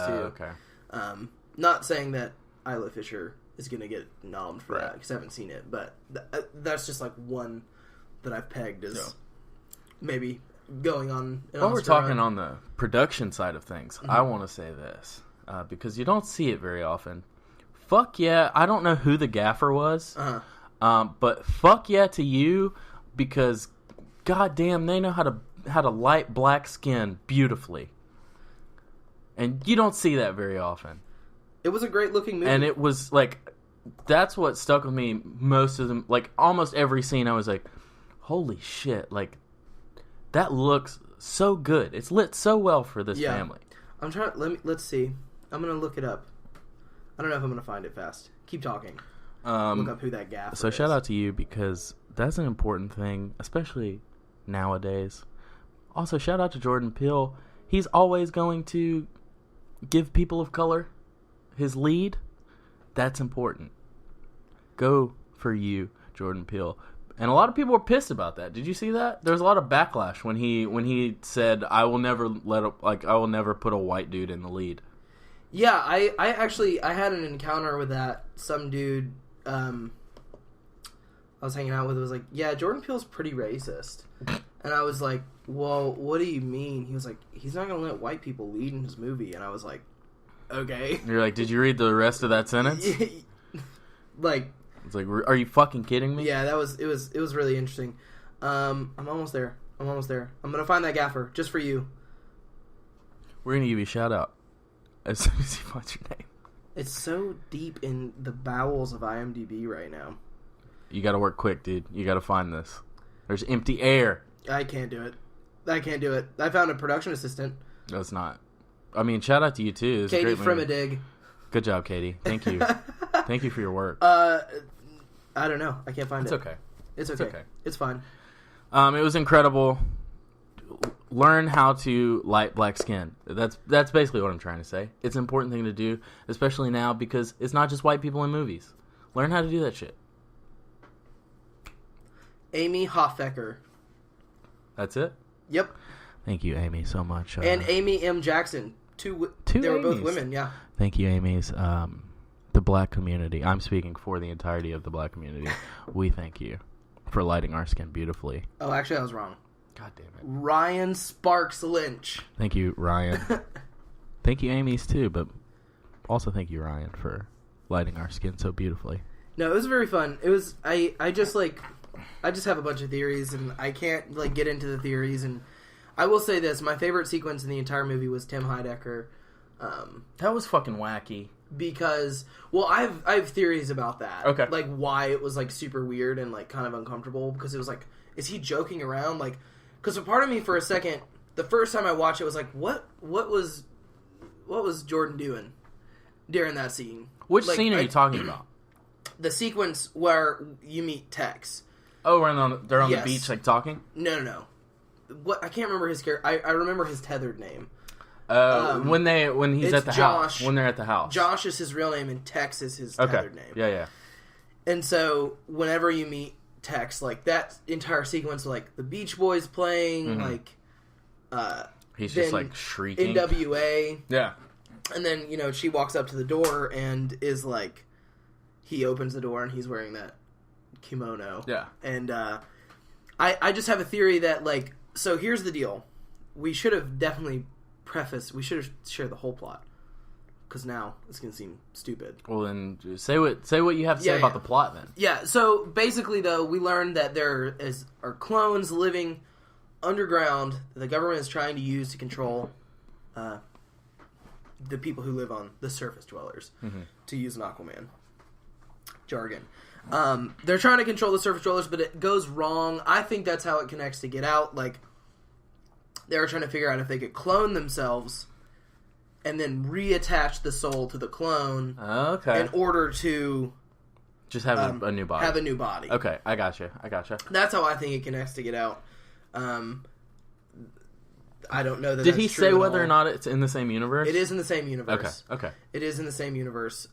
too. Okay. Not saying that Isla Fisher is going to get nommed for that because I haven't seen it, but that's just like one that I've pegged as maybe going on. While we're talking on the production side of things, I want to say this because you don't see it very often. Fuck yeah! I don't know who the gaffer was, but fuck yeah to you because goddamn, they know how to light black skin beautifully, and you don't see that very often. It was a great looking movie, and it was like that's what stuck with me most of them. Like almost every scene, I was like, "Holy shit!" Like that looks so good. It's lit so well for this family. I'm trying. Let's see. I'm gonna look it up. I don't know if I'm gonna find it fast. Keep talking. Look up who that gaffer is. So shout out to you because that's an important thing, especially nowadays. Also, shout out to Jordan Peele. He's always going to give people of color his lead. That's important. Go for you, Jordan Peele. And a lot of people were pissed about that. Did you see that? There was a lot of backlash when he said, "I will never put a white dude in the lead." Yeah, I actually had an encounter with that. Some dude I was hanging out with was like, "Yeah, Jordan Peele's pretty racist." And I was like, "Well, what do you mean?" He was like, "He's not going to let white people lead in his movie." And I was like, "Okay." You're like, "Did you read the rest of that sentence?" Like, it's like, are you fucking kidding me? Yeah, it was really interesting. I'm almost there. I'm going to find that gaffer just for you. We're going to give you a shout out as soon as you find your name. It's so deep in the bowels of IMDb right now. You got to work quick, dude. You got to find this. There's empty air. I can't do it. I found a production assistant. No, it's not. I mean, shout out to you, too. It's Katie a great movie. Frimidig. Good job, Katie. Thank you. Thank you for your work. I don't know. I can't find it. It's okay. It's okay. It's fine. It was incredible. Learn how to light black skin. That's basically what I'm trying to say. It's an important thing to do, especially now because it's not just white people in movies. Learn how to do that shit. Amy Hofecker. That's it? Yep. Thank you, Amy, so much. And Amy M. Jackson. Two they were both women, yeah. Thank you, Amy's. The black community. I'm speaking for the entirety of the black community. We thank you for lighting our skin beautifully. Oh, actually, I was wrong. God damn it. Ryan Sparks Lynch. Thank you, Ryan. Thank you, Amy's, too, but also thank you, Ryan, for lighting our skin so beautifully. No, it was very fun. It was, I just have a bunch of theories, and I can't, get into the theories, and I will say this, my favorite sequence in the entire movie was Tim Heidecker. That was fucking wacky. Because, well, I have theories about that. Okay. Like, why it was, super weird and, kind of uncomfortable, because it was is he joking around? Because a part of me for a second, the first time I watched it was like, what was Jordan doing during that scene? Which scene are you talking about? The sequence where you meet Tex. Oh, they're on the beach, talking? No. What I can't remember his character. I remember his tethered name. When he's at the house. When they're at the house. Josh is his real name and Tex is his tethered name. Yeah. And so whenever you meet Tex, that entire sequence, the Beach Boys playing, he's just shrieking. NWA. Yeah. And then, she walks up to the door and is he opens the door and he's wearing that kimono. Yeah. And I just have a theory that, so here's the deal. We should have definitely we should have shared the whole plot. Because now it's going to seem stupid. Well, then say what you have to say about the plot, then. Yeah, so basically, though, we learned that there are clones living underground that the government is trying to use to control the people who live on the surface dwellers, to use an Aquaman jargon. They're trying to control the surface dwellers, but it goes wrong. I think that's how it connects to Get Out. They were trying to figure out if they could clone themselves and then reattach the soul to the clone in order to just have a new body. Have a new body. Okay, I gotcha. That's how I think it connects to Get Out. I don't know that. Did he say whether or not it's in the same universe? It is in the same universe. Okay. It is in the same universe.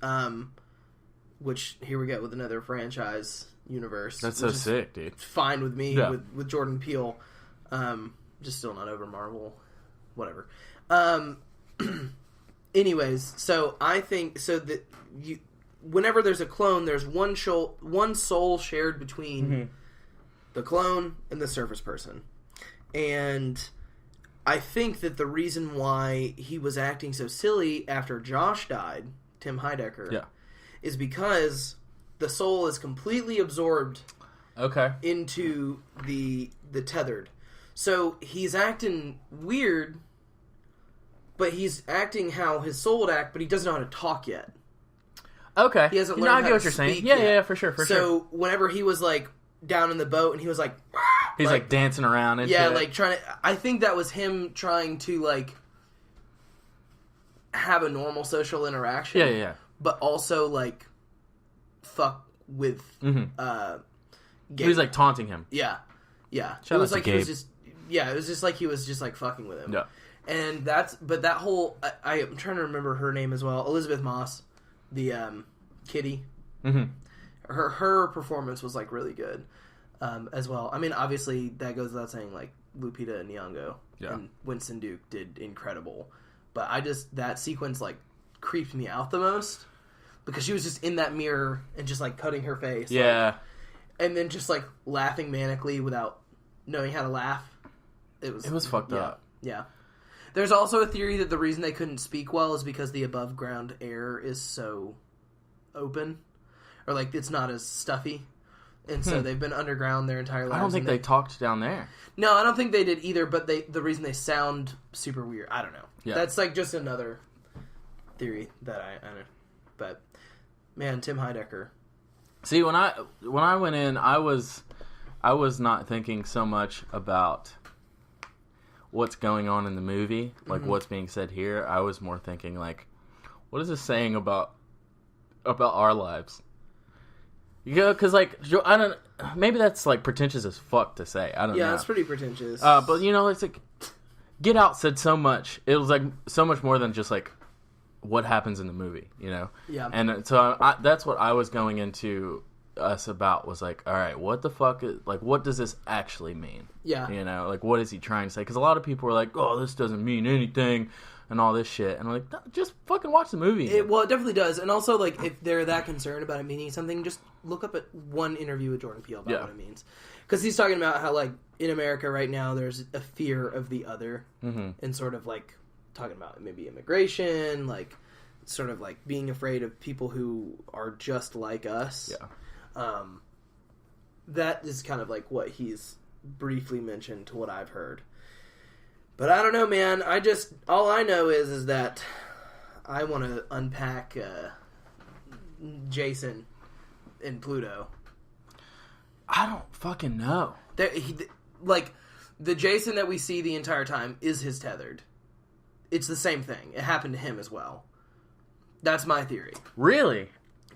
Which here we get with another franchise universe. That's so sick, dude. Fine with me with Jordan Peele. Just still not over Marvel. Whatever. anyways, so I think so that whenever there's a clone, there's one soul shared between the clone and the surface person. And I think that the reason why he was acting so silly after Josh died, Tim Heidecker, is because the soul is completely absorbed into the tethered. So he's acting weird, but he's acting how his soul would act, but he doesn't know how to talk yet. Okay. He hasn't learned how to speak. I get what you're saying. Yeah, for sure. So whenever he was like down in the boat and he was like, he's like dancing around and shit. like trying to. I think that was him trying to like have a normal social interaction. Yeah. But also like fuck with. Gabe. He was like taunting him. Yeah. Shout it was out like to he Gabe. was just. Yeah, it was just like he was just like fucking with him. Yeah. And that whole I'm trying to remember her name as well. Elizabeth Moss, the kitty. Mm-hmm. Her performance was like really good as well. I mean, obviously that goes without saying. Like Lupita Nyong'o and Winston Duke did incredible, but that sequence like creeped me out the most because she was just in that mirror and just like cutting her face. Yeah. Like, and then just like laughing manically without knowing how to laugh. It was fucked up. Yeah. There's also a theory that the reason they couldn't speak well is because the above ground air is so open, or like it's not as stuffy, and so they've been underground their entire lives. I don't think they talked down there. No, I don't think they did either. But the reason they sound super weird, I don't know. Yeah. That's like just another theory that I know. But man, Tim Heidecker. See, when I went in, I was not thinking so much about what's going on in the movie, like what's being said here. I was more thinking like, what is this saying about our lives? Because like I don't. Maybe that's like pretentious as fuck to say. I don't know. Yeah, it's pretty pretentious. But it's like Get Out said so much. It was like so much more than just like what happens in the movie, Yeah. And so that's what I was going into us about, was like, all right, what the fuck what does this actually mean? Yeah. Like what is he trying to say? Because a lot of people were like, oh, this doesn't mean anything and all this shit, and I'm like, just fucking watch the movie. It definitely does. And also, like, if they're that concerned about it meaning something, just look up at one interview with Jordan Peele about what it means, because he's talking about how like in America right now there's a fear of the other, and sort of like talking about maybe immigration, like sort of like being afraid of people who are just like us. That is kind of like what he's briefly mentioned to what I've heard. But I don't know, man. All I know is that I want to unpack Jason and Pluto. I don't fucking know. Like, the Jason that we see the entire time is his tethered. It's the same thing. It happened to him as well. That's my theory. Really?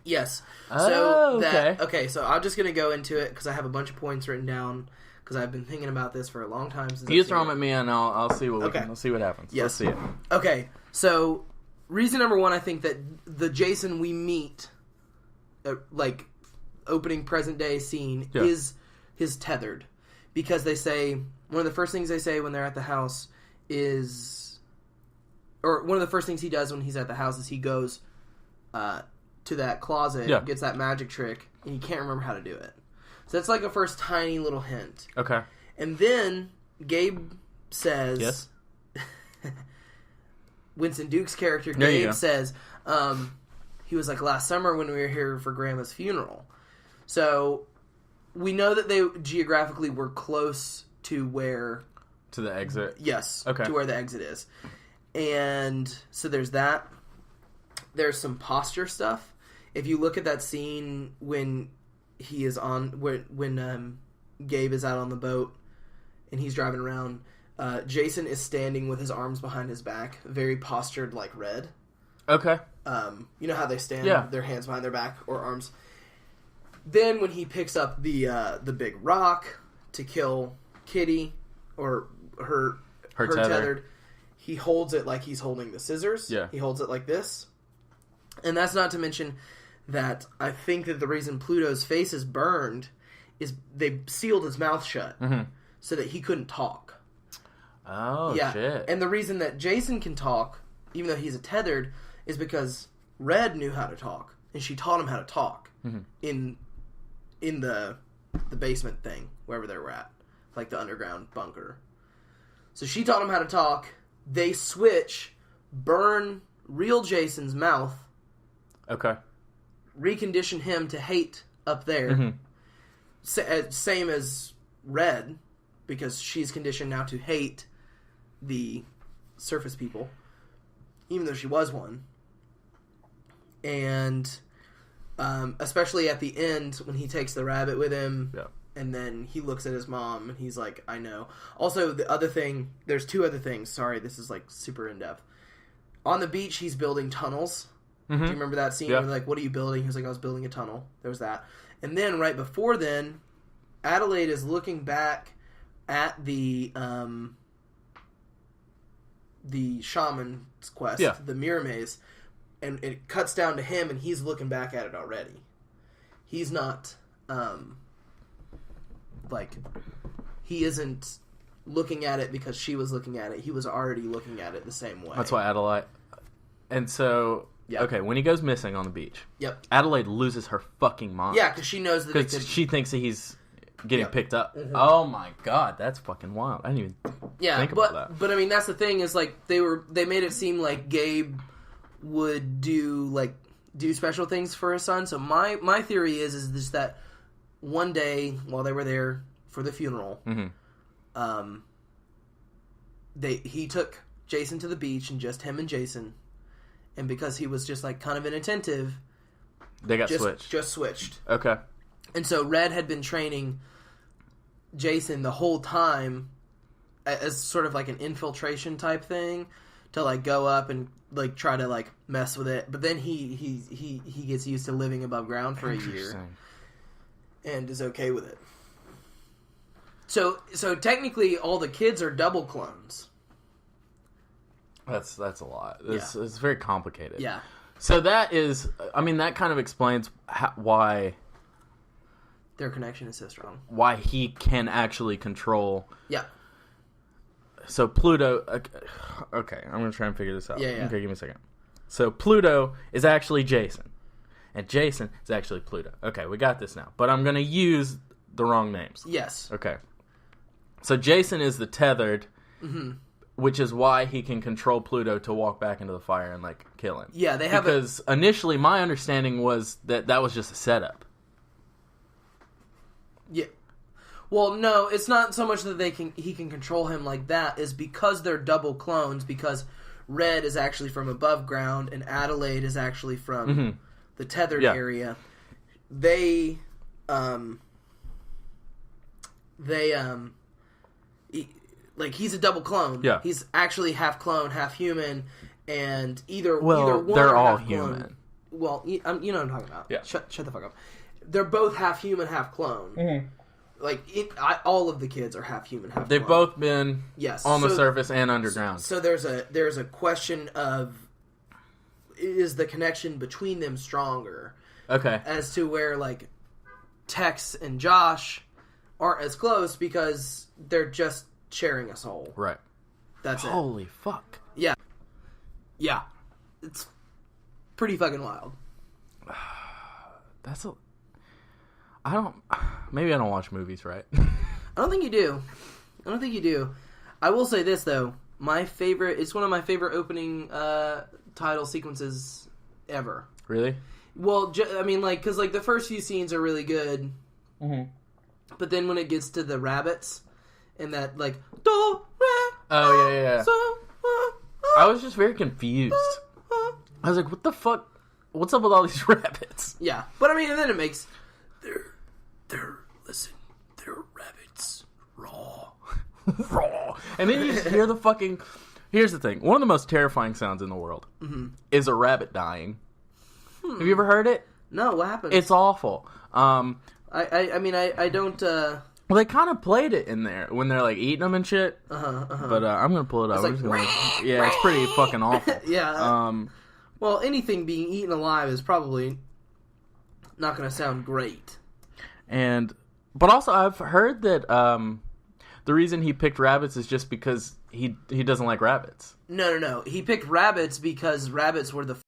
Yes. Oh, okay. Okay, so I'm just going to go into it because I have a bunch of points written down because I've been thinking about this for a long time. You throw them at me and I'll see what I'll see what happens. Yes. Let's see it. Okay, so reason number one, I think that the Jason we meet, like opening present day scene, is his tethered, because they say one of the first things they say when they're at the house is, or one of the first things he does when he's at the house is he goes to that closet, gets that magic trick, and he can't remember how to do it. So that's like a first tiny little hint. Okay. And then Gabe says... Yes? Winston Duke's character, Gabe, says, he was like, last summer when we were here for Grandma's funeral. So we know that they geographically were close to where... To the exit? Yes. Okay. To where the exit is. And so there's that. There's some posture stuff. If you look at that scene when... he is on when Gabe is out on the boat and he's driving around, Jason is standing with his arms behind his back, very postured like Red. Okay. You know how they stand, their hands behind their back or arms. Then when he picks up the big rock to kill Kitty or her tethered, he holds it like he's holding the scissors. Yeah. He holds it like this. And that's not to mention that I think that the reason Pluto's face is burned is they sealed his mouth shut so that he couldn't talk. Oh, shit. And the reason that Jason can talk even though he's a tethered, is because Red knew how to talk, and she taught him how to talk in the basement thing, wherever they were at, like the underground bunker. So she taught him how to talk. They switch, burn real Jason's mouth. Okay. Recondition him to hate up there. Same as Red, because she's conditioned now to hate the surface people, even though she was one. And especially at the end when he takes the rabbit with him, and then he looks at his mom and he's like, I know. Also, the other thing, there's two other things. Sorry, this is like super in depth. On the beach, he's building tunnels. Do you remember that scene? Where like, what are you building? He was like, I was building a tunnel. There was that. And then right before then, Adelaide is looking back at the shaman's quest, the mirror maze, and it cuts down to him, and he's looking back at it already. He's not, he isn't looking at it because she was looking at it. He was already looking at it the same way. That's why Adelaide... And so... Yep. Okay, when he goes missing on the beach, Adelaide loses her fucking mind. Yeah, because she knows that... Because she thinks that he's getting picked up. Oh my god, that's fucking wild. I didn't even think about that. But I mean, that's the thing, is like, they made it seem like Gabe would do special things for his son. So my theory is just that one day, while they were there for the funeral, he took Jason to the beach, and just him and Jason... And because he was just, like, kind of inattentive... They got switched. Just switched. Okay. And so Red had been training Jason the whole time as sort of, like, an infiltration type thing to, like, go up and, like, try to, like, mess with it. But then he gets used to living above ground for a year. And is okay with it. So technically, all the kids are double clones. That's a lot. It's very complicated. Yeah. So that is... I mean, that kind of explains why... Their connection is so strong. Why he can actually control... Yeah. So Pluto... Okay, I'm going to try and figure this out. Yeah. Okay, give me a second. So Pluto is actually Jason. And Jason is actually Pluto. Okay, we got this now. But I'm going to use the wrong names. Yes. Okay. So Jason is the tethered... Which is why he can control Pluto to walk back into the fire and, like, kill him. Yeah, they have... Because initially my understanding was that was just a setup. Yeah. Well, no, it's not so much that he can control him like that. Is because they're double clones, because Red is actually from above ground and Adelaide is actually from the tethered area. He's a double clone. Yeah. He's actually half clone, half human, and either one they're all human. Clone. Well, you know what I'm talking about. Yeah. Shut the fuck up. They're both half human, half clone. All of the kids are half human, half They've clone. both been on the surface and underground. So there's a question of, is the connection between them stronger? Okay. As to where, like, Tex and Josh aren't as close because they're just sharing a soul. Right. That's it. Holy fuck. Yeah. Yeah. It's pretty fucking wild. Maybe I don't watch movies, right? I don't think you do. I will say this, though. It's one of my favorite opening title sequences ever. Really? Well, because the first few scenes are really good. But then when it gets to the rabbits, and that, like, do, re, oh, yeah. So, I was just very confused. I was like, what the fuck? What's up with all these rabbits? Yeah. But, and then it makes... They're rabbits. Raw. And then you just hear the fucking... Here's the thing. One of the most terrifying sounds in the world is a rabbit dying. Have you ever heard it? No, what happened? It's awful. I don't... Well, they kind of played it in there when they're, like, eating them and shit. But I'm going to pull it up. It's like, yeah, it's pretty fucking awful. Yeah. Well, anything being eaten alive is probably not going to sound great. But also, I've heard that the reason he picked rabbits is just because he doesn't like rabbits. No. He picked rabbits because rabbits were the